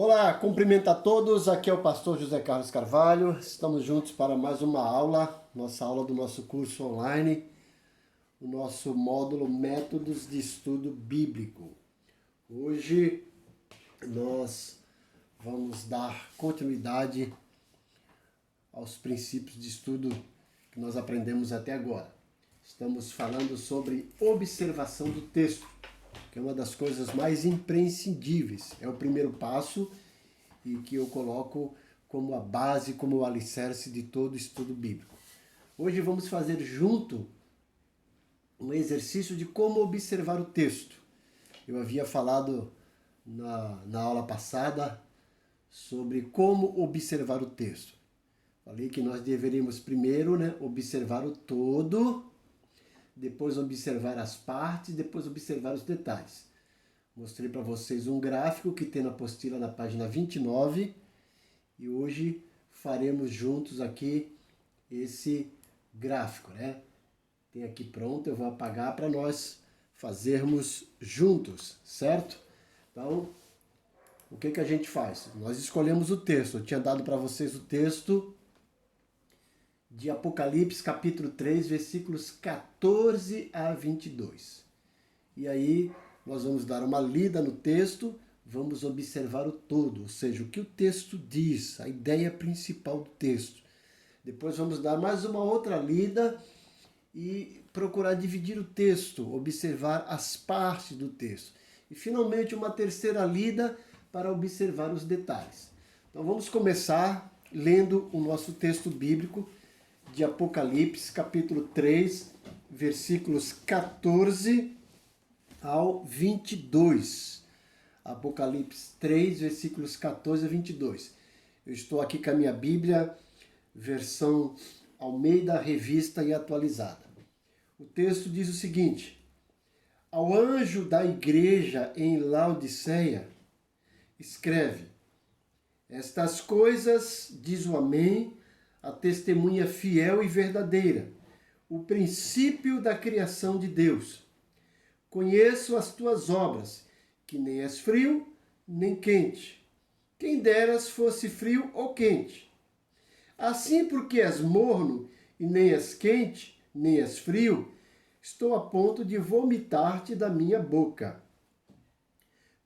Olá, cumprimento a todos, aqui é o pastor José Carlos Carvalho, estamos juntos para mais uma aula, nossa aula do nosso curso online, o nosso módulo Métodos de Estudo Bíblico. Hoje nós vamos dar continuidade aos princípios de estudo que nós aprendemos até agora. Estamos falando sobre observação do texto, que é uma das coisas mais imprescindíveis. É o primeiro passo e que eu coloco como a base, como o alicerce de todo estudo bíblico. Hoje vamos fazer junto um exercício de como observar o texto. Eu havia falado na aula passada sobre como observar o texto. Falei que nós deveríamos primeiro observar o todo, depois observar as partes, depois observar os detalhes. Mostrei para vocês um gráfico que tem na apostila na página 29 e hoje faremos juntos aqui esse gráfico, Tem aqui pronto, eu vou apagar para nós fazermos juntos, certo? Então, o que a gente faz? Nós escolhemos o texto, eu tinha dado para vocês o texto de Apocalipse, capítulo 3, versículos 14 a 22. E aí, nós vamos dar uma lida no texto, vamos observar o todo, ou seja, o que o texto diz, a ideia principal do texto. Depois vamos dar mais uma outra lida e procurar dividir o texto, observar as partes do texto. E, finalmente, uma terceira lida para observar os detalhes. Então, vamos começar lendo o nosso texto bíblico, de Apocalipse, capítulo 3, versículos 14 ao 22. Apocalipse 3, versículos 14 a 22. Eu estou aqui com a minha Bíblia, versão Almeida, Revista e Atualizada. O texto diz o seguinte: ao anjo da igreja em Laodiceia, escreve: estas coisas diz o Amém, a testemunha fiel e verdadeira, o princípio da criação de Deus. Conheço as tuas obras, que nem és frio, nem quente. Quem deras fosse frio ou quente. Assim, porque és morno, e nem és quente, nem és frio, estou a ponto de vomitar-te da minha boca.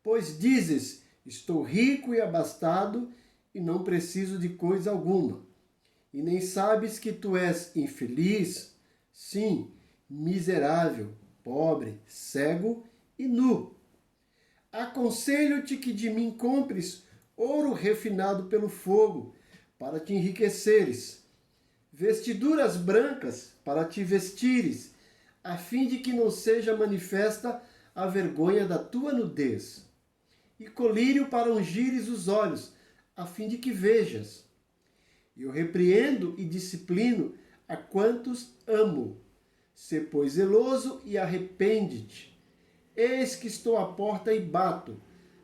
Pois dizes, estou rico e abastado, e não preciso de coisa alguma. E nem sabes que tu és infeliz, sim, miserável, pobre, cego e nu. Aconselho-te que de mim compres ouro refinado pelo fogo, para te enriqueceres, vestiduras brancas para te vestires, a fim de que não seja manifesta a vergonha da tua nudez, e colírio para ungires os olhos, a fim de que vejas. Eu repreendo e disciplino a quantos amo. Sê, pois, zeloso e arrepende-te. Eis que estou à porta e bato.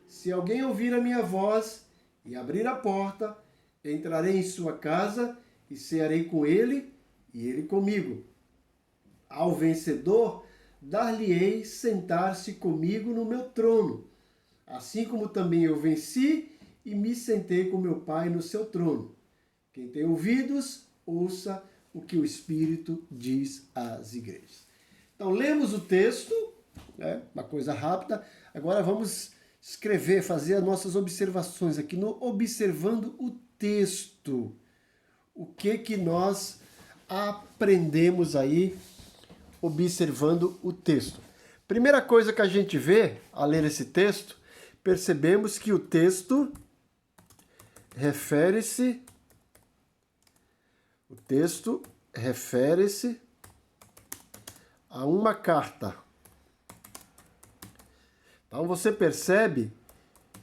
Se alguém ouvir a minha voz e abrir a porta, entrarei em sua casa e cearei com ele e ele comigo. Ao vencedor, dar-lhe-ei sentar-se comigo no meu trono, assim como também eu venci e me sentei com meu Pai no seu trono. Quem tem ouvidos, ouça o que o Espírito diz às igrejas. Então, lemos o texto, uma coisa rápida. Agora vamos escrever, fazer as nossas observações aqui no observando o texto. O que nós aprendemos aí observando o texto? Primeira coisa que a gente vê ao ler esse texto, percebemos que o texto refere-se a uma carta. Então você percebe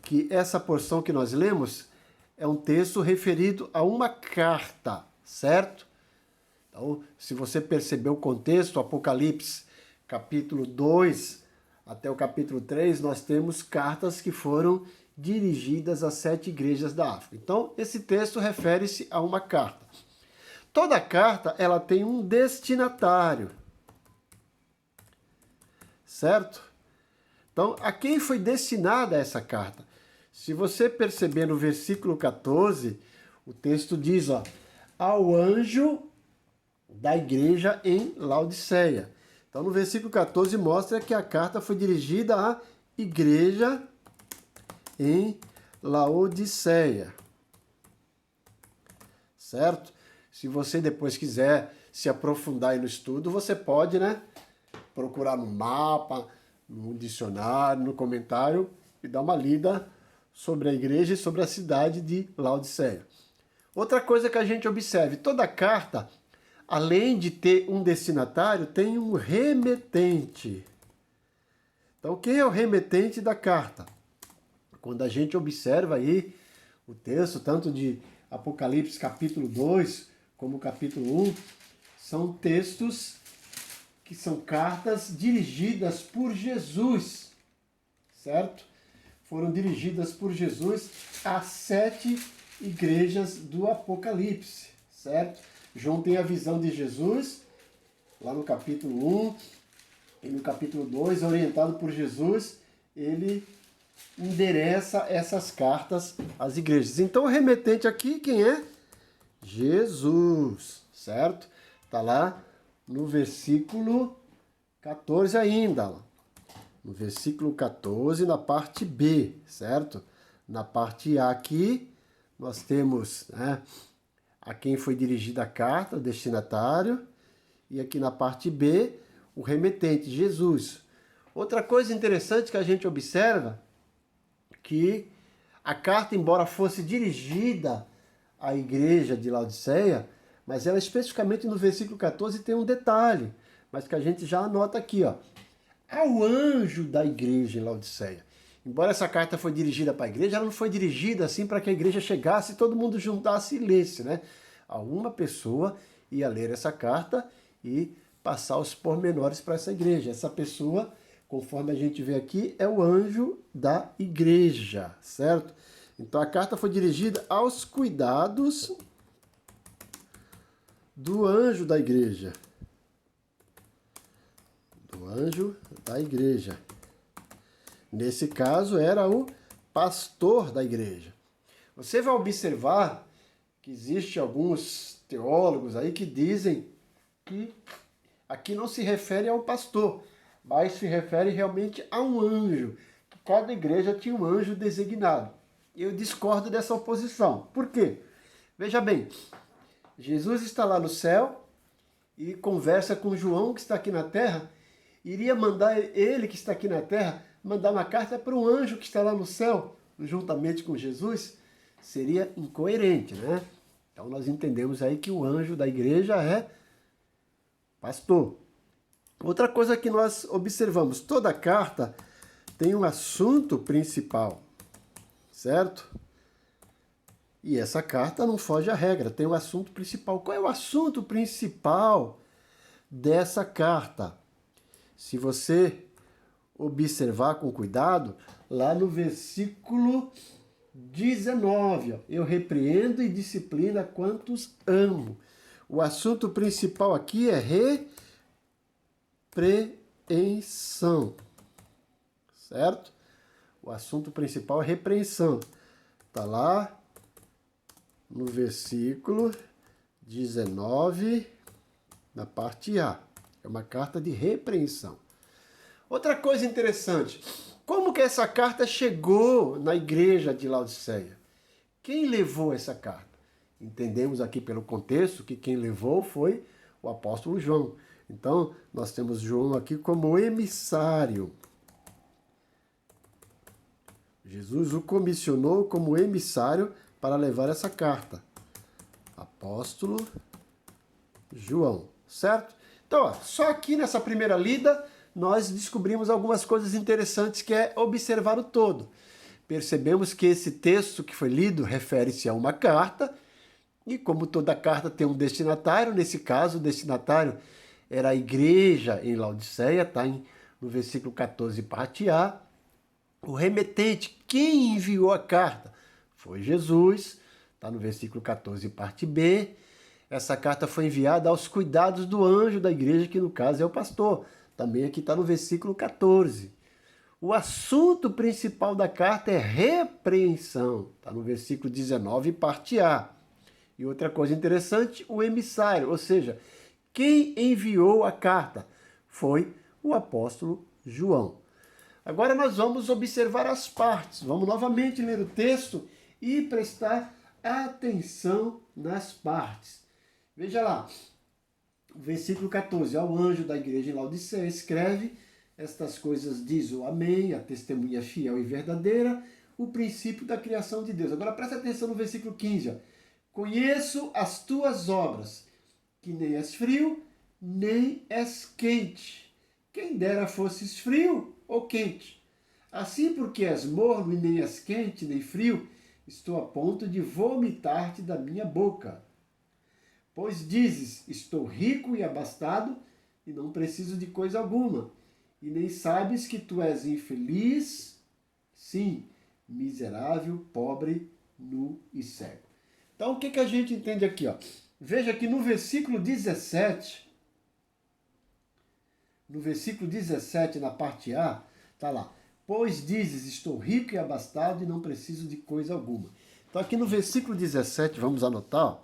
que essa porção que nós lemos é um texto referido a uma carta, certo? Então, se você perceber o contexto, Apocalipse capítulo 2 até o capítulo 3, nós temos cartas que foram dirigidas às 7 igrejas da África. Então, esse texto refere-se a uma carta. Toda carta, ela tem um destinatário, certo? Então, a quem foi destinada essa carta? Se você perceber no versículo 14, o texto diz, ó, ao anjo da igreja em Laodiceia. Então, no versículo 14 mostra que a carta foi dirigida à igreja em Laodiceia. Certo? Se você depois quiser se aprofundar aí no estudo, você pode, né, procurar no mapa, no dicionário, no comentário e dar uma lida sobre a igreja e sobre a cidade de Laodiceia. Outra coisa que a gente observe, toda carta, além de ter um destinatário, tem um remetente. Então, quem é o remetente da carta? Quando a gente observa aí o texto, tanto de Apocalipse capítulo 2, como capítulo 1, são textos que são cartas dirigidas por Jesus, certo? Foram dirigidas por Jesus às 7 igrejas do Apocalipse, certo? João tem a visão de Jesus, lá no capítulo 1, e no capítulo 2, orientado por Jesus, ele endereça essas cartas às igrejas. Então, o remetente aqui, quem é? Jesus, certo? Está lá no versículo 14 ainda. No versículo 14, na parte B, certo? Na parte A aqui, nós temos, né, a quem foi dirigida a carta, o destinatário. E aqui na parte B, o remetente, Jesus. Outra coisa interessante que a gente observa, que a carta, embora fosse dirigida à igreja de Laodiceia, mas ela especificamente no versículo 14 tem um detalhe, mas que a gente já anota aqui, ó. Ao anjo da igreja em Laodiceia. Embora essa carta foi dirigida para a igreja, ela não foi dirigida assim para que a igreja chegasse e todo mundo juntasse e lesse, né? Alguma pessoa ia ler essa carta e passar os pormenores para essa igreja. Essa pessoa, conforme a gente vê aqui, é o anjo da igreja, certo? Então a carta foi dirigida aos cuidados do anjo da igreja. Do anjo da igreja. Nesse caso era o pastor da igreja. Você vai observar que existe alguns teólogos aí que dizem que aqui não se refere ao pastor, mas se refere realmente a um anjo, que cada igreja tinha um anjo designado. Eu discordo dessa oposição. Por quê? Veja bem, Jesus está lá no céu e conversa com João, que está aqui na terra, iria mandar ele, que está aqui na terra, mandar uma carta para um anjo que está lá no céu, juntamente com Jesus, seria incoerente, né? Então nós entendemos aí que o anjo da igreja é pastor. Outra coisa que nós observamos, toda carta tem um assunto principal, certo? E essa carta não foge à regra, tem um assunto principal. Qual é o assunto principal dessa carta? Se você observar com cuidado, lá no versículo 19, ó, eu repreendo e disciplino a quantos amo. O assunto principal aqui é repreensão, certo? O assunto principal é repreensão. Está lá no versículo 19, na parte A. É uma carta de repreensão. Outra coisa interessante, como que essa carta chegou na igreja de Laodiceia? Quem levou essa carta? Entendemos aqui pelo contexto que quem levou foi o apóstolo João. Então, nós temos João aqui como emissário. Jesus o comissionou como emissário para levar essa carta. Apóstolo João, certo? Então, ó, só aqui nessa primeira lida, nós descobrimos algumas coisas interessantes, que é observar o todo. Percebemos que esse texto que foi lido refere-se a uma carta, e como toda carta tem um destinatário, nesse caso o destinatário era a igreja em Laodiceia, está no versículo 14, parte A. O remetente, quem enviou a carta? Foi Jesus, está no versículo 14, parte B. Essa carta foi enviada aos cuidados do anjo da igreja, que no caso é o pastor. Também aqui está no versículo 14. O assunto principal da carta é repreensão. Está no versículo 19, parte A. E outra coisa interessante, o emissário, ou seja, quem enviou a carta foi o apóstolo João. Agora nós vamos observar as partes. Vamos novamente ler o texto e prestar atenção nas partes. Veja lá, versículo 14. Ao anjo da igreja em Laodiceia escreve: estas coisas diz o Amém, a testemunha fiel e verdadeira, o princípio da criação de Deus. Agora presta atenção no versículo 15. Ó. Conheço as tuas obras, que nem és frio, nem és quente. Quem dera fosses frio ou quente. Assim, porque és morno e nem és quente nem frio, estou a ponto de vomitar-te da minha boca. Pois dizes, estou rico e abastado e não preciso de coisa alguma, e nem sabes que tu és infeliz, sim, miserável, pobre, nu e cego. Então, o que a gente entende aqui? Ó? Veja que no versículo 17, na parte A, está lá, pois dizes, estou rico e abastado e não preciso de coisa alguma. Então, aqui no versículo 17, vamos anotar, ó,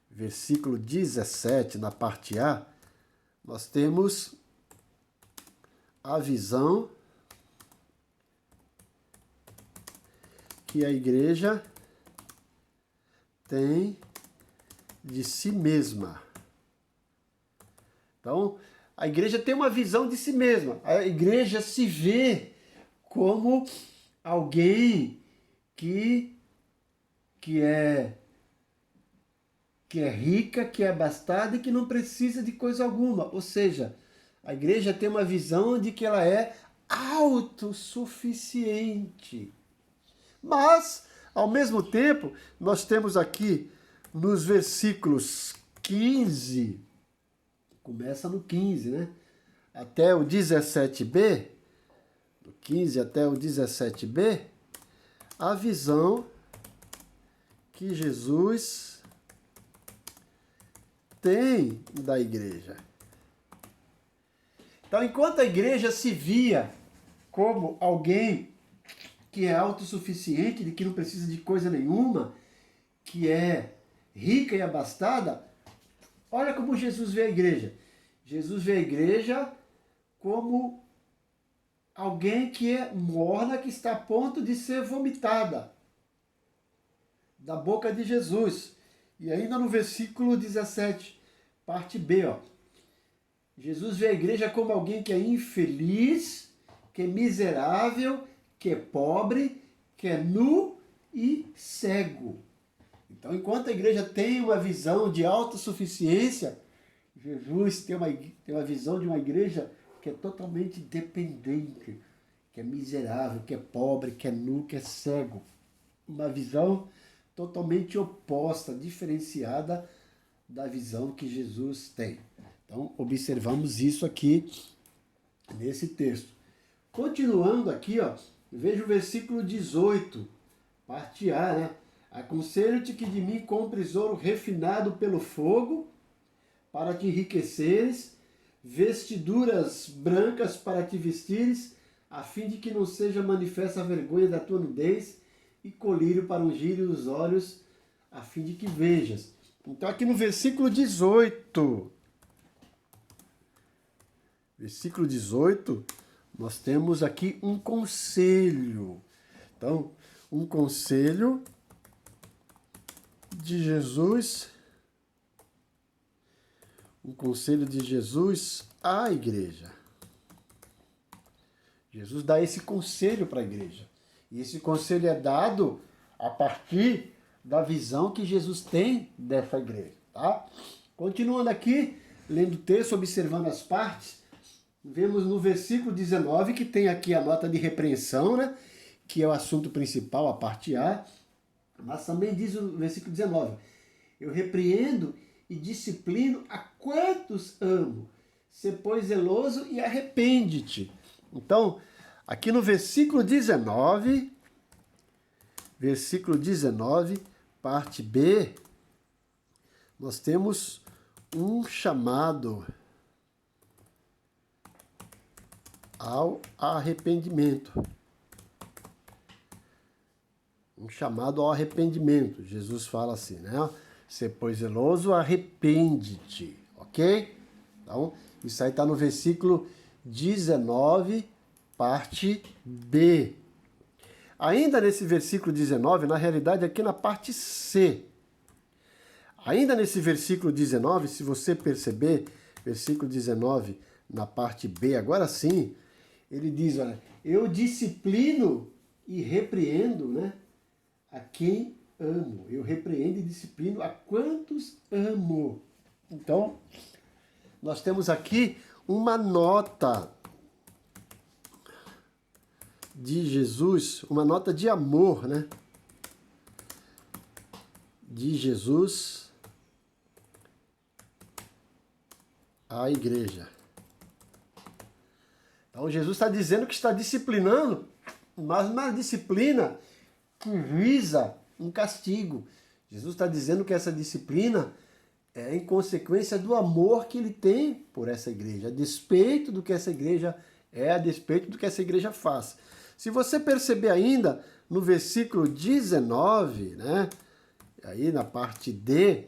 versículo 17, na parte A, nós temos a visão que a igreja tem de si mesma. Então, a igreja tem uma visão de si mesma. A igreja se vê como alguém que é rica, que é abastada e que não precisa de coisa alguma. Ou seja, a igreja tem uma visão de que ela é autossuficiente. Mas, ao mesmo tempo, nós temos aqui nos versículos 15, começa no 15, né? Até o 17b, do 15 até o 17b, a visão que Jesus tem da igreja. Então, enquanto a igreja se via como alguém que é autossuficiente, de que não precisa de coisa nenhuma, que é rica e abastada, olha como Jesus vê a igreja. Jesus vê a igreja como alguém que é morna, que está a ponto de ser vomitada da boca de Jesus. E ainda no versículo 17, parte B, ó. Jesus vê a igreja como alguém que é infeliz, que é miserável, que é pobre, que é nu e cego. Então, enquanto a igreja tem uma visão de autossuficiência, Jesus tem uma visão de uma igreja que é totalmente dependente, que é miserável, que é pobre, que é nu, que é cego. Uma visão totalmente oposta, diferenciada da visão que Jesus tem. Então, observamos isso aqui nesse texto. Continuando aqui, ó, veja o versículo 18, parte A, né? Aconselho-te que de mim compres ouro refinado pelo fogo, para te enriqueceres, vestiduras brancas para te vestires, a fim de que não seja manifesta a vergonha da tua nudez, e colírio para ungir os olhos, a fim de que vejas. Então, aqui no versículo 18, nós temos aqui um conselho. Então, um conselho de Jesus, à igreja. Jesus dá esse conselho para a igreja. E esse conselho é dado a partir da visão que Jesus tem dessa igreja. Tá? Continuando aqui, lendo o texto, observando as partes, vemos no versículo 19 que tem aqui a nota de repreensão, né? Que é o assunto principal, a parte A. Mas também diz o versículo 19: eu repreendo e disciplino a quantos amo. Sê, pois, zeloso e arrepende-te. Então, aqui no versículo 19, parte B, nós temos um chamado ao arrependimento. Um chamado ao arrependimento. Jesus fala assim, né? Se pois zeloso, arrepende-te, ok? Então, isso aí está no versículo 19, parte B. Ainda nesse versículo 19, na realidade aqui na parte C. Ainda nesse versículo 19, se você perceber, versículo 19, na parte B, agora sim, ele diz, olha, eu disciplino e repreendo, né, a quem amo. Eu repreendo e disciplino a quantos amo. Então, nós temos aqui uma nota de Jesus, uma nota de amor, né? De Jesus à igreja. Então Jesus está dizendo que está disciplinando, mas uma disciplina que visa um castigo. Jesus está dizendo que essa disciplina é em consequência do amor que ele tem por essa igreja, a despeito do que essa igreja é, a despeito do que essa igreja faz. Se você perceber ainda no versículo 19, né, aí na parte D,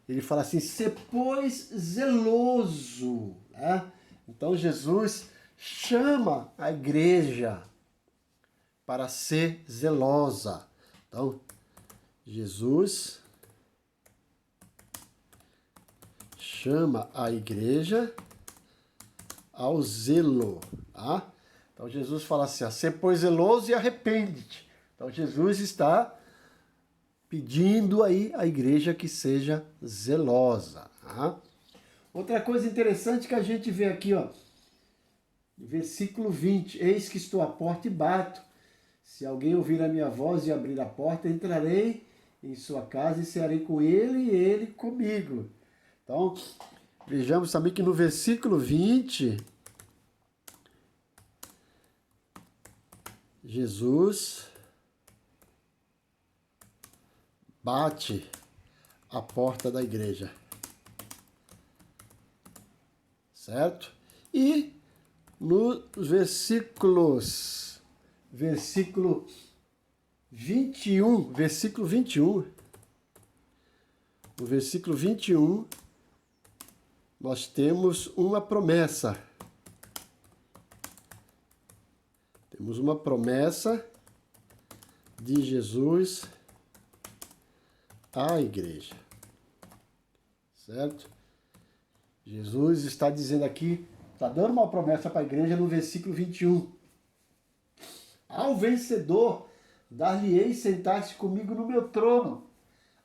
ele fala assim, se pois zeloso, né? Então Jesus chama a igreja para ser zelosa. Então, Jesus chama a igreja ao zelo. Tá? Então Jesus fala assim, se pois zeloso e arrepende-te. Então Jesus está pedindo aí à igreja que seja zelosa. Tá? Outra coisa interessante que a gente vê aqui, ó, versículo 20, eis que estou à porta e bato. Se alguém ouvir a minha voz e abrir a porta, entrarei em sua casa e cearei com ele e ele comigo. Então, vejamos também que no versículo 20, Jesus bate a porta da igreja. Certo? E nos versículo 21, no versículo 21, nós temos uma promessa. Temos uma promessa de Jesus à igreja. Certo? Jesus está dizendo aqui, está dando uma promessa para a igreja no versículo 21. Ao vencedor, dar-lhe-ei sentar-se comigo no meu trono,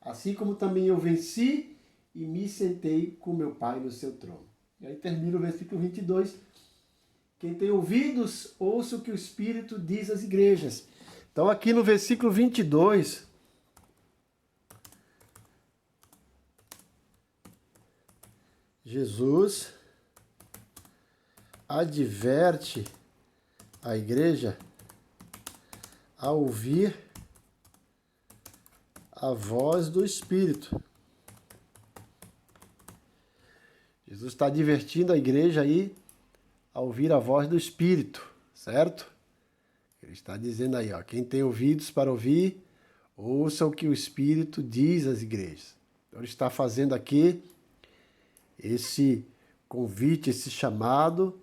assim como também eu venci e me sentei com meu Pai no seu trono. E aí termina o versículo 22. Quem tem ouvidos, ouça o que o Espírito diz às igrejas. Então aqui no versículo 22, Jesus adverte a igreja a ouvir a voz do Espírito. Jesus está advertindo a igreja aí a ouvir a voz do Espírito, certo? Ele está dizendo aí, ó, quem tem ouvidos para ouvir, ouça o que o Espírito diz às igrejas. Então ele está fazendo aqui esse convite, esse chamado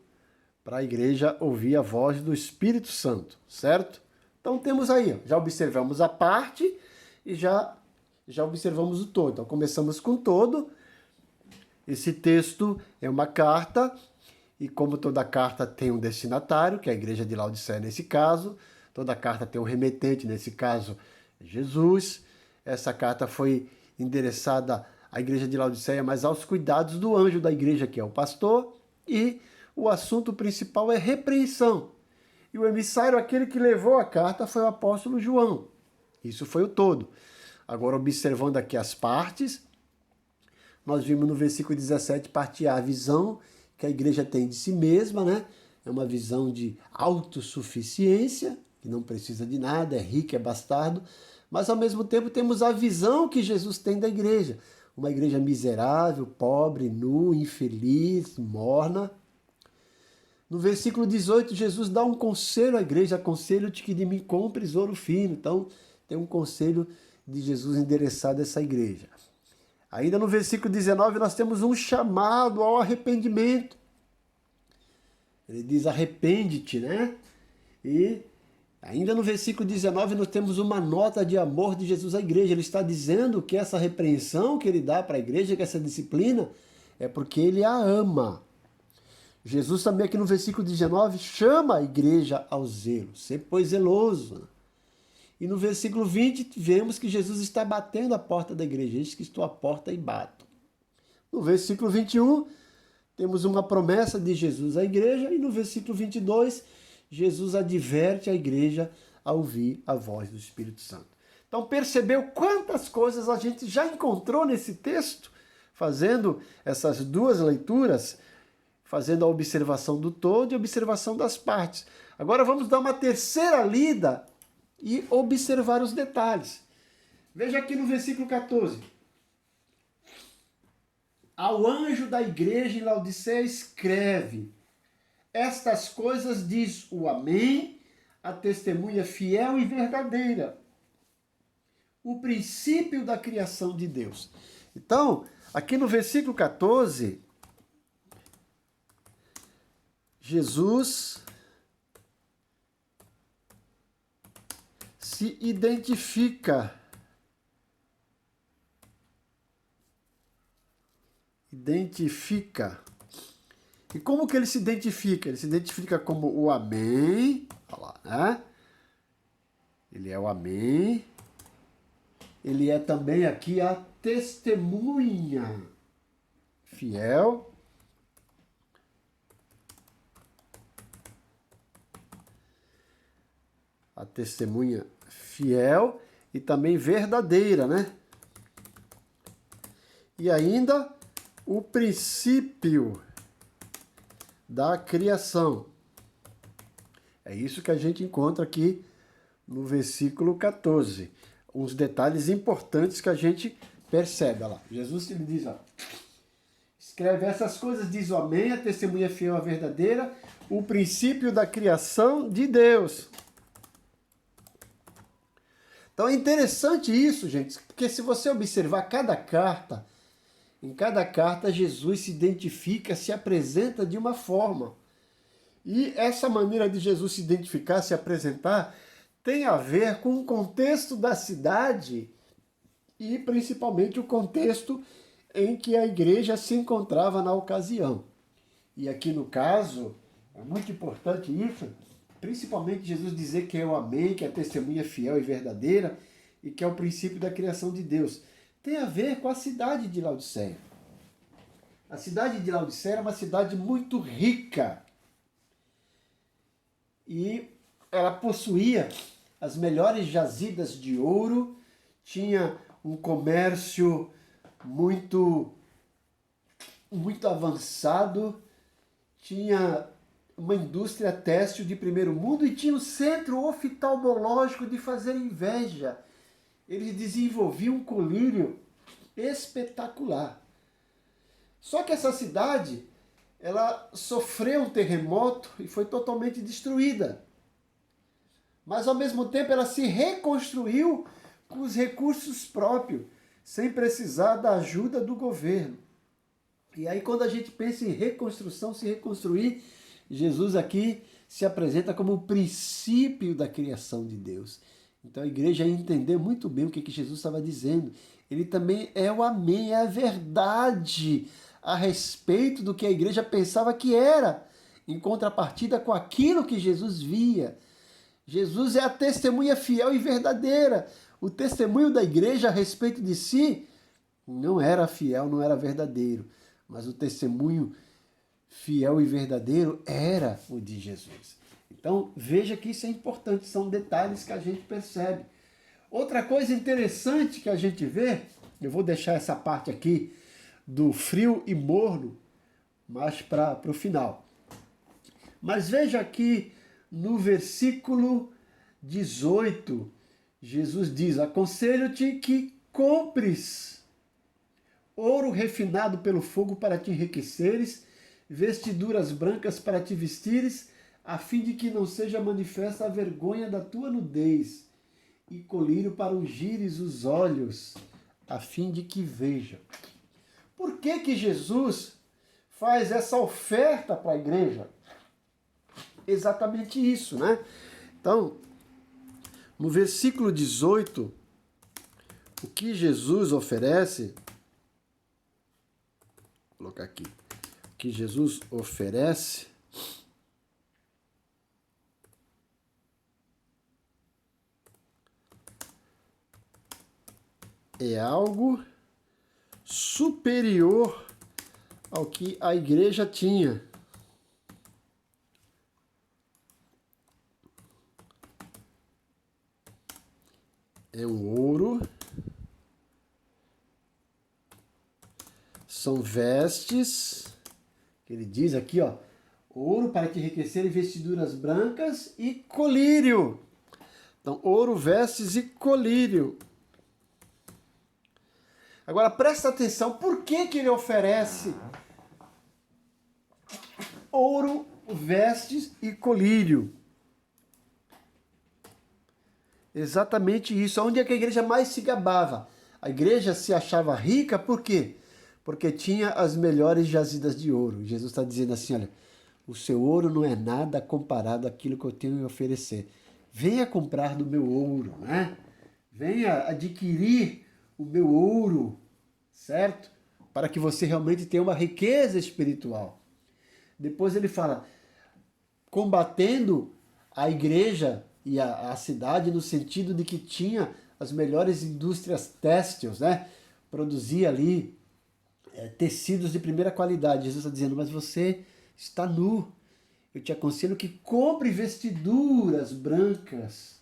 para a igreja ouvir a voz do Espírito Santo, certo? Então temos aí, ó, já observamos a parte e já observamos o todo. Então começamos com todo. Esse texto é uma carta e como toda carta tem um destinatário, que é a igreja de Laodiceia nesse caso, toda carta tem um remetente, nesse caso Jesus. Essa carta foi endereçada à igreja de Laodiceia, mas aos cuidados do anjo da igreja, que é o pastor, e o assunto principal é repreensão. E o emissário, aquele que levou a carta, foi o apóstolo João. Isso foi o todo. Agora, observando aqui as partes, nós vimos no versículo 17, parte A, a visão que a igreja tem de si mesma, né? É uma visão de autossuficiência, que não precisa de nada, é rico, é bastardo, mas ao mesmo tempo temos a visão que Jesus tem da igreja, uma igreja miserável, pobre, nu, infeliz, morna. No versículo 18, Jesus dá um conselho à igreja: aconselho-te que de mim compres ouro fino. Então, tem um conselho de Jesus endereçado a essa igreja. Ainda no versículo 19, nós temos um chamado ao arrependimento. Ele diz: arrepende-te, né? E ainda no versículo 19, nós temos uma nota de amor de Jesus à igreja. Ele está dizendo que essa repreensão que ele dá para a igreja, que essa disciplina, é porque ele a ama. Jesus também aqui no versículo 19 chama a igreja ao zelo, sempre pois zeloso. E no versículo 20 vemos que Jesus está batendo a porta da igreja. Eis que estou à porta e bato. No versículo 21 temos uma promessa de Jesus à igreja, e no versículo 22 Jesus adverte a igreja a ouvir a voz do Espírito Santo. Então percebeu quantas coisas a gente já encontrou nesse texto, fazendo essas duas leituras, fazendo a observação do todo e a observação das partes. Agora vamos dar uma terceira lida e observar os detalhes. Veja aqui no versículo 14. Ao anjo da igreja em Laodiceia escreve: estas coisas diz o Amém, a testemunha fiel e verdadeira, o princípio da criação de Deus. Então, aqui no versículo 14, Jesus se identifica. E como que ele se identifica? Ele se identifica como o Amém. Olha lá, né? Ele é o Amém. Ele é também aqui a testemunha fiel. A testemunha fiel e também verdadeira, né? E ainda o princípio da criação. É isso que a gente encontra aqui no versículo 14. Uns detalhes importantes que a gente percebe. Olha lá, Jesus ele diz, ó, escreve essas coisas, diz o Amém, a testemunha fiel, a verdadeira, o princípio da criação de Deus. Então é interessante isso, gente, porque se você observar cada carta, em cada carta Jesus se identifica, se apresenta de uma forma. E essa maneira de Jesus se identificar, se apresentar, tem a ver com o contexto da cidade e principalmente o contexto em que a igreja se encontrava na ocasião. E aqui no caso, é muito importante isso, principalmente Jesus dizer que é o Amém, que é a testemunha fiel e verdadeira e que é o princípio da criação de Deus. Tem a ver com a cidade de Laodiceia. A cidade de Laodiceia era uma cidade muito rica e ela possuía as melhores jazidas de ouro, tinha um comércio muito avançado, tinha uma indústria têxtil de primeiro mundo e tinha um centro oftalmológico de fazer inveja. Eles desenvolviam um colírio espetacular. Só que essa cidade, ela sofreu um terremoto e foi totalmente destruída. Mas ao mesmo tempo ela se reconstruiu com os recursos próprios, sem precisar da ajuda do governo. E aí quando a gente pensa em reconstrução, se reconstruir, Jesus aqui se apresenta como o princípio da criação de Deus. Então a igreja ia entender muito bem o que Jesus estava dizendo. Ele também é o Amém, é a verdade a respeito do que a igreja pensava que era, em contrapartida com aquilo que Jesus via. Jesus é a testemunha fiel e verdadeira. O testemunho da igreja a respeito de si não era fiel, não era verdadeiro, mas o testemunho fiel e verdadeiro era o de Jesus. Então, veja que isso é importante, são detalhes que a gente percebe. Outra coisa interessante que a gente vê, eu vou deixar essa parte aqui do frio e morno mais para o final. Mas veja aqui no versículo 18, Jesus diz, aconselho-te que compres ouro refinado pelo fogo para te enriqueceres, vestiduras brancas para te vestires, a fim de que não seja manifesta a vergonha da tua nudez, e colírio para ungires os olhos, a fim de que vejam. Por que Jesus faz essa oferta para a igreja? Exatamente isso, né? Então, no versículo 18, o que Jesus oferece, vou colocar aqui, o que Jesus oferece é algo superior ao que a igreja tinha. É um ouro, são vestes, que ele diz aqui, ó, ouro para te enriquecer e vestiduras brancas e colírio. Então, ouro, vestes e colírio. Agora, presta atenção, por que ele oferece ouro, vestes e colírio? Exatamente isso. Onde é que a igreja mais se gabava? A igreja se achava rica, por quê? Porque tinha as melhores jazidas de ouro. Jesus está dizendo assim, olha, o seu ouro não é nada comparado àquilo que eu tenho a oferecer. Venha comprar do meu ouro, né? Venha adquirir o meu ouro, certo? Para que você realmente tenha uma riqueza espiritual. Depois ele fala, combatendo a igreja e a cidade no sentido de que tinha as melhores indústrias têxteis, né? Produzia ali tecidos de primeira qualidade. Jesus está dizendo, mas você está nu. Eu te aconselho que compre vestiduras brancas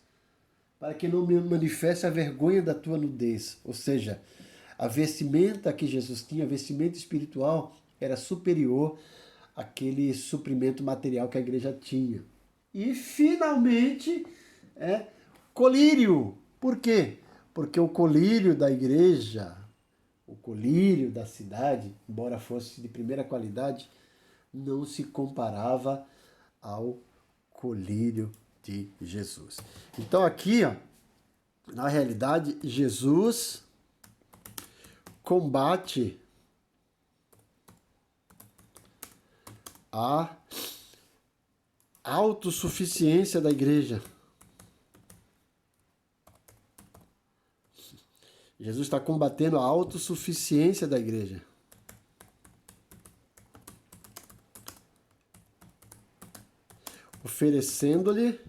para que não me manifeste a vergonha da tua nudez. Ou seja, a vestimenta que Jesus tinha, a vestimenta espiritual, era superior àquele suprimento material que a igreja tinha. E, finalmente, colírio. Por quê? Porque o colírio da igreja, o colírio da cidade, embora fosse de primeira qualidade, não se comparava ao colírio de Jesus. Então aqui, ó, na realidade, Jesus combate a autossuficiência da igreja. Jesus está combatendo a autossuficiência da igreja. Oferecendo-lhe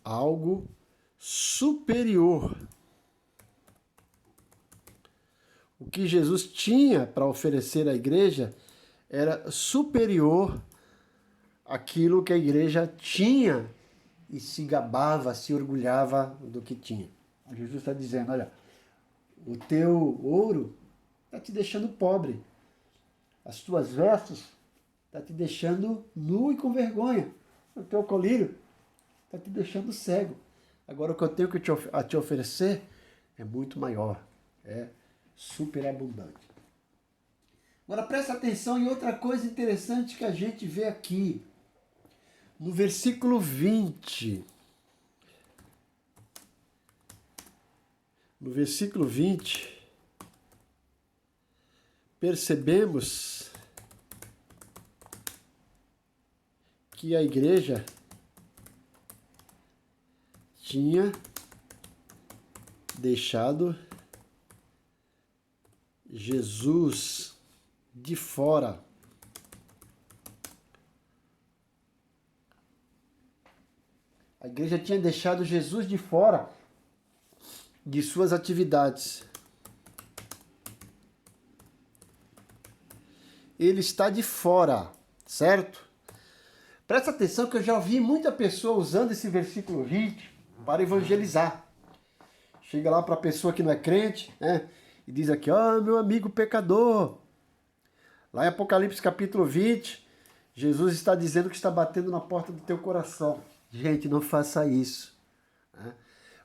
algo superior. O que Jesus tinha para oferecer à igreja era superior àquilo que a igreja tinha e se gabava, se orgulhava do que tinha. Jesus está dizendo, olha, o teu ouro está te deixando pobre. As tuas vestes está te deixando nu e com vergonha. O teu colírio está te deixando cego. Agora o que eu tenho a te oferecer é muito maior. É superabundante. Agora presta atenção em outra coisa interessante que a gente vê aqui. No versículo 20. No versículo 20, percebemos que a igreja tinha deixado Jesus de fora. A igreja tinha deixado Jesus de fora de suas atividades. Ele está de fora, certo? Presta atenção que eu já ouvi muita pessoa usando esse versículo 20 para evangelizar. Chega lá para a pessoa que não é crente, né? E diz aqui, ó, meu amigo pecador, Lá em Apocalipse capítulo 20, Jesus está dizendo que está batendo na porta do teu coração. Gente, não faça isso. Né?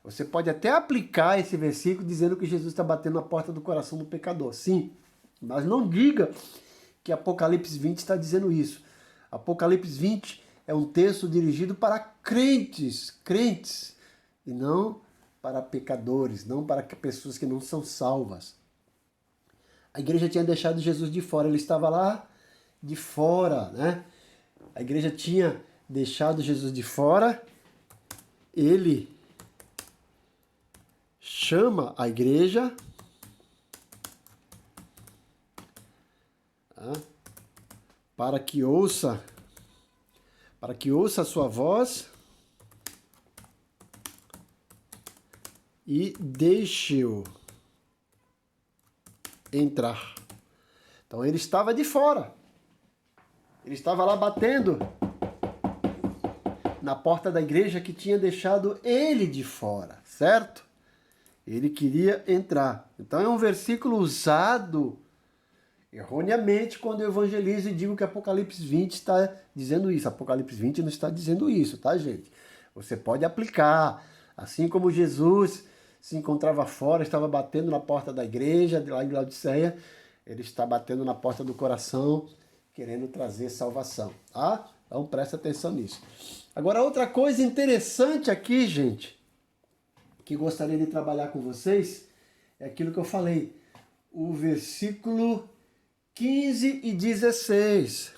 Você pode até aplicar esse versículo dizendo que Jesus está batendo na porta do coração do pecador. Sim, mas não diga que Apocalipse 20 está dizendo isso. Apocalipse 20 é um texto dirigido para crentes, e não para pecadores, não para pessoas que não são salvas. A igreja tinha deixado Jesus de fora, ele estava lá de fora, né? A igreja tinha deixado Jesus de fora, ele chama a igreja para que ouça a sua voz e deixe-o entrar. Então ele estava de fora. Ele estava lá batendo na porta da igreja que tinha deixado ele de fora, certo? Ele queria entrar. Então é um versículo usado erroneamente quando eu evangelizo e digo que Apocalipse 20 está dizendo isso. Apocalipse 20 não está dizendo isso, tá, gente? Você pode aplicar. Assim como Jesus se encontrava fora, estava batendo na porta da igreja, lá em Laodiceia, ele está batendo na porta do coração, querendo trazer salvação, tá? Então presta atenção nisso. Agora, outra coisa interessante aqui, gente, que gostaria de trabalhar com vocês, é aquilo que eu falei, o versículo 15 e 16.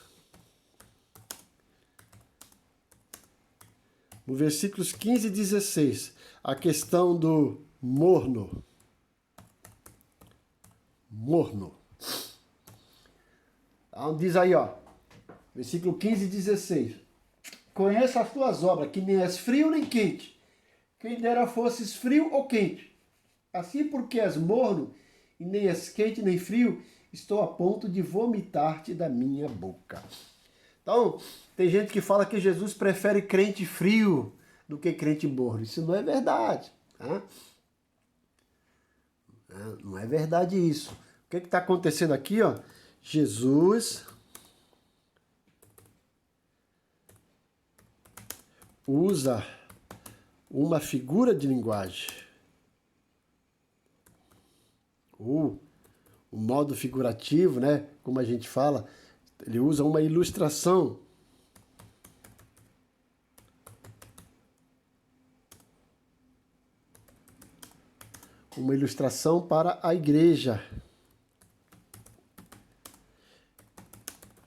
No versículos 15 e 16, a questão do morno. Então, diz aí, ó, versículo 15 e 16. Conheço as tuas obras, que nem és frio nem quente. Quem dera fosses frio ou quente. Assim porque és morno, e nem és quente nem frio, estou a ponto de vomitar-te da minha boca. Então, tem gente que fala que Jesus prefere crente frio do que crente morno. Isso não é verdade. Tá? Não é verdade isso. O que está acontecendo aqui? Ó? Jesus usa uma figura de linguagem. O modo figurativo, né? Como a gente fala, ele usa uma ilustração. Uma ilustração para a igreja.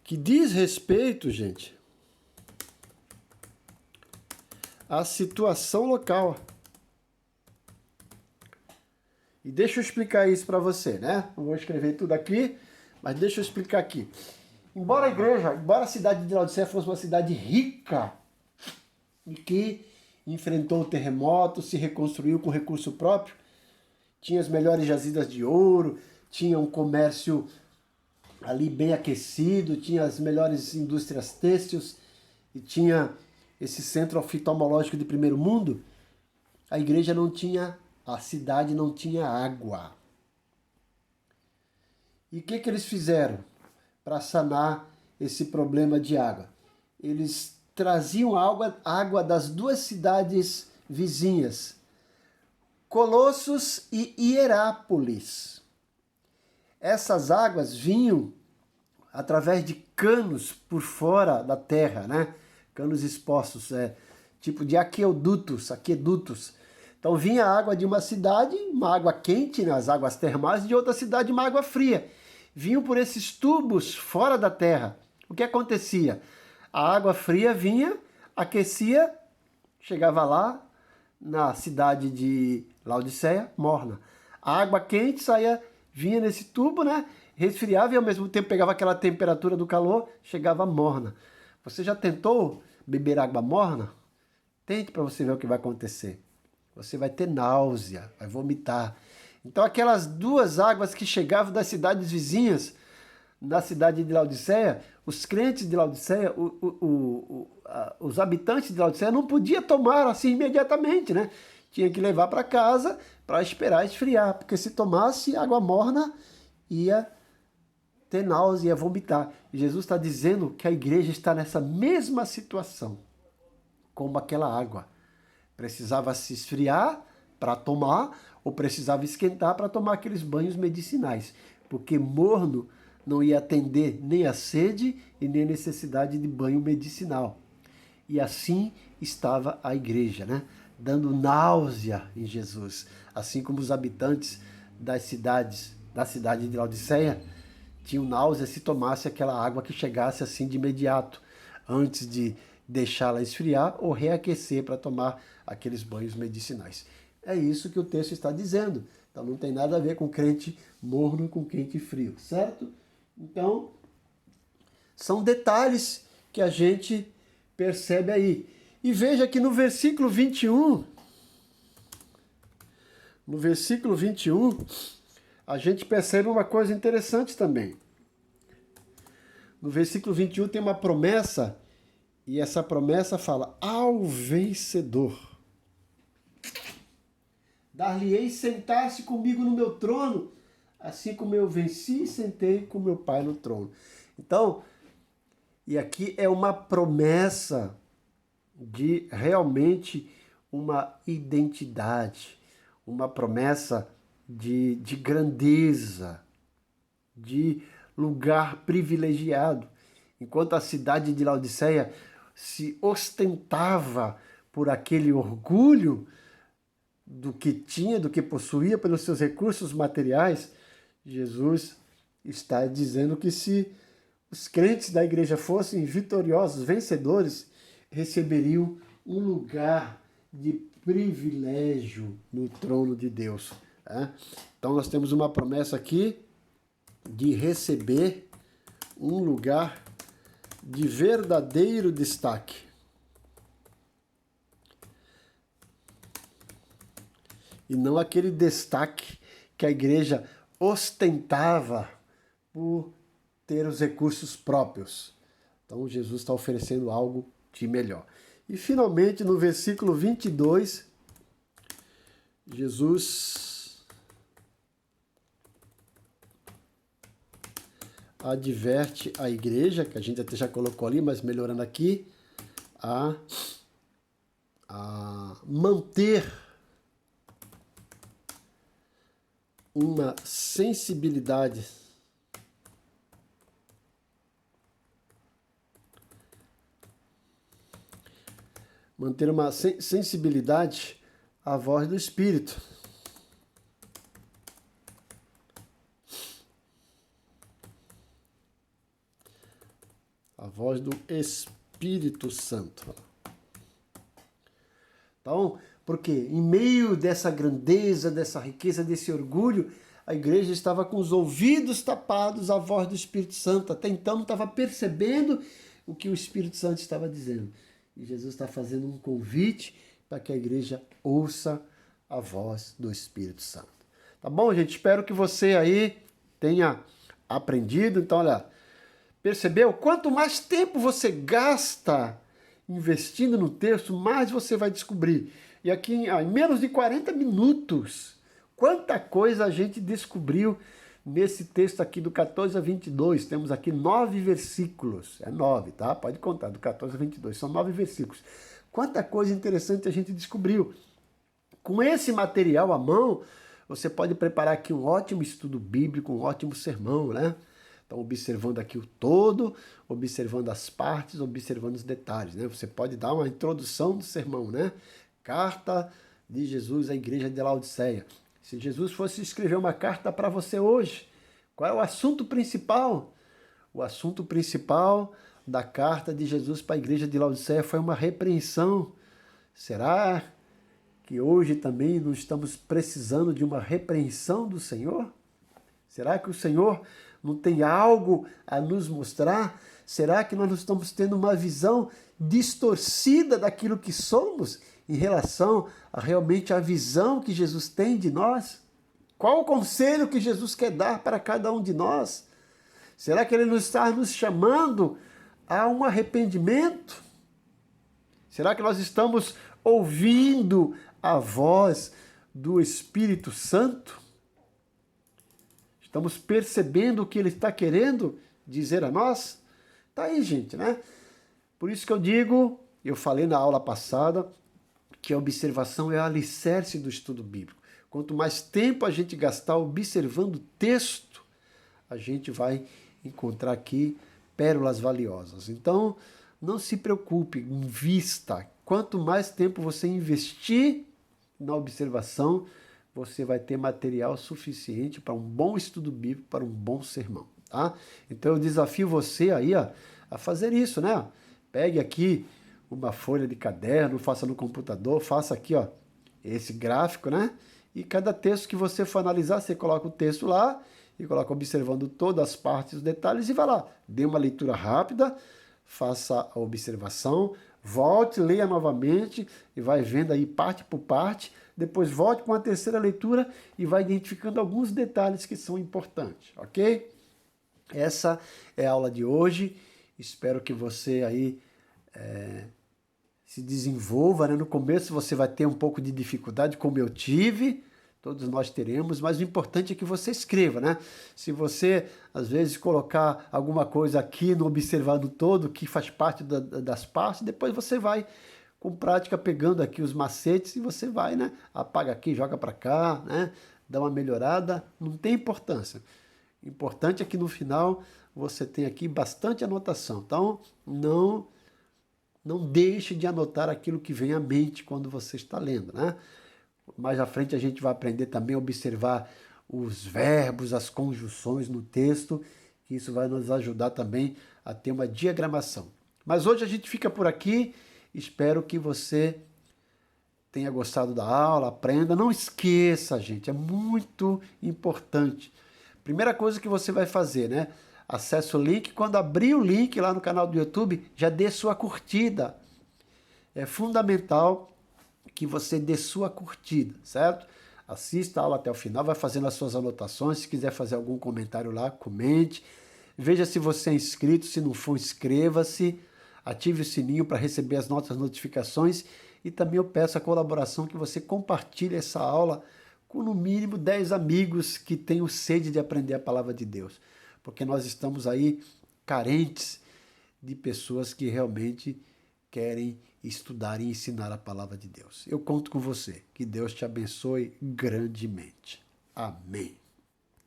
Que diz respeito, gente, à situação local. E deixa eu explicar isso para você, né? Não vou escrever tudo aqui, mas deixa eu explicar aqui. Embora a cidade de Laodiceia fosse uma cidade rica e que enfrentou o terremoto, se reconstruiu com recurso próprio, tinha as melhores jazidas de ouro, tinha um comércio ali bem aquecido, tinha as melhores indústrias têxteis e tinha esse centro oftalmológico de primeiro mundo, a igreja não tinha, a cidade não tinha água. E o que eles fizeram para sanar esse problema de água? Eles traziam água das duas cidades vizinhas, Colossos e Hierápolis. Essas águas vinham através de canos por fora da terra, né? Canos expostos, tipo de aquedutos. Então vinha a água de uma cidade, uma água quente, né? As águas termais, de outra cidade, uma água fria. Vinham por esses tubos fora da terra. O que acontecia? A água fria vinha, aquecia, chegava lá na cidade de Laodiceia, morna. A água quente vinha nesse tubo, né? Resfriava e ao mesmo tempo pegava aquela temperatura do calor, chegava morna. Você já tentou beber água morna? Tente para você ver o que vai acontecer. Você vai ter náusea, vai vomitar. Então aquelas duas águas que chegavam das cidades vizinhas, na cidade de Laodiceia, os crentes de Laodiceia, os habitantes de Laodiceia não podiam tomar assim imediatamente, né? Tinha que levar para casa para esperar esfriar, porque se tomasse água morna ia ter náusea, ia vomitar. E Jesus está dizendo que a igreja está nessa mesma situação, como aquela água. Precisava se esfriar para tomar, ou precisava esquentar para tomar aqueles banhos medicinais, porque morno não ia atender nem a sede e nem a necessidade de banho medicinal. E assim estava a igreja, né? Dando náusea em Jesus, assim como os habitantes das cidades, da cidade de Laodiceia, tinham náusea se tomasse aquela água que chegasse assim de imediato, antes de deixá-la esfriar ou reaquecer para tomar aqueles banhos medicinais. É isso que o texto está dizendo. Então não tem nada a ver com crente morno com quente e frio, certo? Então, são detalhes que a gente percebe aí. E veja que no versículo 21, a gente percebe uma coisa interessante também. No versículo 21 tem uma promessa, e essa promessa fala: ao vencedor dar-lhe-ei sentar-se comigo no meu trono, assim como eu venci e sentei com meu Pai no trono. Então, e aqui é uma promessa de realmente uma identidade, uma promessa de grandeza, de lugar privilegiado. Enquanto a cidade de Laodiceia se ostentava por aquele orgulho do que tinha, do que possuía, pelos seus recursos materiais, Jesus está dizendo que se os crentes da igreja fossem vitoriosos, vencedores, receberiam um lugar de privilégio no trono de Deus. Né? Então nós temos uma promessa aqui de receber um lugar de verdadeiro destaque. E não aquele destaque que a igreja ostentava por ter os recursos próprios. Então Jesus está oferecendo algo de melhor. E finalmente no versículo 22, Jesus adverte a igreja, que a gente até já colocou ali, mas melhorando aqui, a manter uma sensibilidade à voz do Espírito. A voz do Espírito Santo. Então, porque em meio dessa grandeza, dessa riqueza, desse orgulho, a igreja estava com os ouvidos tapados à voz do Espírito Santo. Até então não estava percebendo o que o Espírito Santo estava dizendo. E Jesus está fazendo um convite para que a igreja ouça a voz do Espírito Santo. Tá bom, gente? Espero que você aí tenha aprendido. Então, olha, percebeu? Quanto mais tempo você gasta investindo no texto, mais você vai descobrir. E aqui, em menos de 40 minutos, quanta coisa a gente descobriu nesse texto aqui do 14 a 22. Temos aqui 9 versículos. É 9, tá? Pode contar, do 14 a 22. São 9 versículos. Quanta coisa interessante a gente descobriu. Com esse material à mão, você pode preparar aqui um ótimo estudo bíblico, um ótimo sermão, né? Então, observando aqui o todo, observando as partes, observando os detalhes, né? Você pode dar uma introdução do sermão, né? Carta de Jesus à igreja de Laodiceia. Se Jesus fosse escrever uma carta para você hoje, qual é o assunto principal? O assunto principal da carta de Jesus para a igreja de Laodiceia foi uma repreensão. Será que hoje também não estamos precisando de uma repreensão do Senhor? Será que o Senhor não tem algo a nos mostrar? Será que nós não estamos tendo uma visão distorcida daquilo que somos em relação a realmente a visão que Jesus tem de nós? Qual o conselho que Jesus quer dar para cada um de nós? Será que Ele não está nos chamando a um arrependimento? Será que nós estamos ouvindo a voz do Espírito Santo? Estamos percebendo o que ele está querendo dizer a nós? Tá aí, gente, né? Por isso que eu digo, eu falei na aula passada, que a observação é o alicerce do estudo bíblico. Quanto mais tempo a gente gastar observando o texto, a gente vai encontrar aqui pérolas valiosas. Então, não se preocupe, invista. Quanto mais tempo você investir na observação, você vai ter material suficiente para um bom estudo bíblico, para um bom sermão, tá? Então eu desafio você aí, ó, a fazer isso, né? Pegue aqui uma folha de caderno, faça no computador, faça aqui, ó, esse gráfico, né? E cada texto que você for analisar, você coloca o texto lá e coloca observando todas as partes, os detalhes e vai lá. Dê uma leitura rápida, faça a observação, volte, leia novamente e vai vendo aí parte por parte. Depois volte para uma terceira leitura e vai identificando alguns detalhes que são importantes, ok? Essa é a aula de hoje. Espero que você aí se desenvolva, né? No começo você vai ter um pouco de dificuldade, como eu tive, todos nós teremos, mas o importante é que você escreva, né? Se você, às vezes, colocar alguma coisa aqui no observado todo, que faz parte das partes, depois você vai, com prática, pegando aqui os macetes e você vai, né? Apaga aqui, joga para cá, né? Dá uma melhorada, não tem importância. O importante é que no final você tem aqui bastante anotação. Então, não deixe de anotar aquilo que vem à mente quando você está lendo, né? Mais à frente a gente vai aprender também a observar os verbos, as conjunções no texto, que isso vai nos ajudar também a ter uma diagramação. Mas hoje a gente fica por aqui. Espero que você tenha gostado da aula, aprenda. Não esqueça, gente, é muito importante. Primeira coisa que você vai fazer, né? Acesse o link. Quando abrir o link lá no canal do YouTube, já dê sua curtida. É fundamental que você dê sua curtida, certo? Assista a aula até o final, vai fazendo as suas anotações. Se quiser fazer algum comentário lá, comente. Veja se você é inscrito, se não for, inscreva-se. Ative o sininho para receber as nossas notificações. E também eu peço a colaboração que você compartilhe essa aula com no mínimo 10 amigos que tenham sede de aprender a palavra de Deus. Porque nós estamos aí carentes de pessoas que realmente querem estudar e ensinar a palavra de Deus. Eu conto com você. Que Deus te abençoe grandemente. Amém.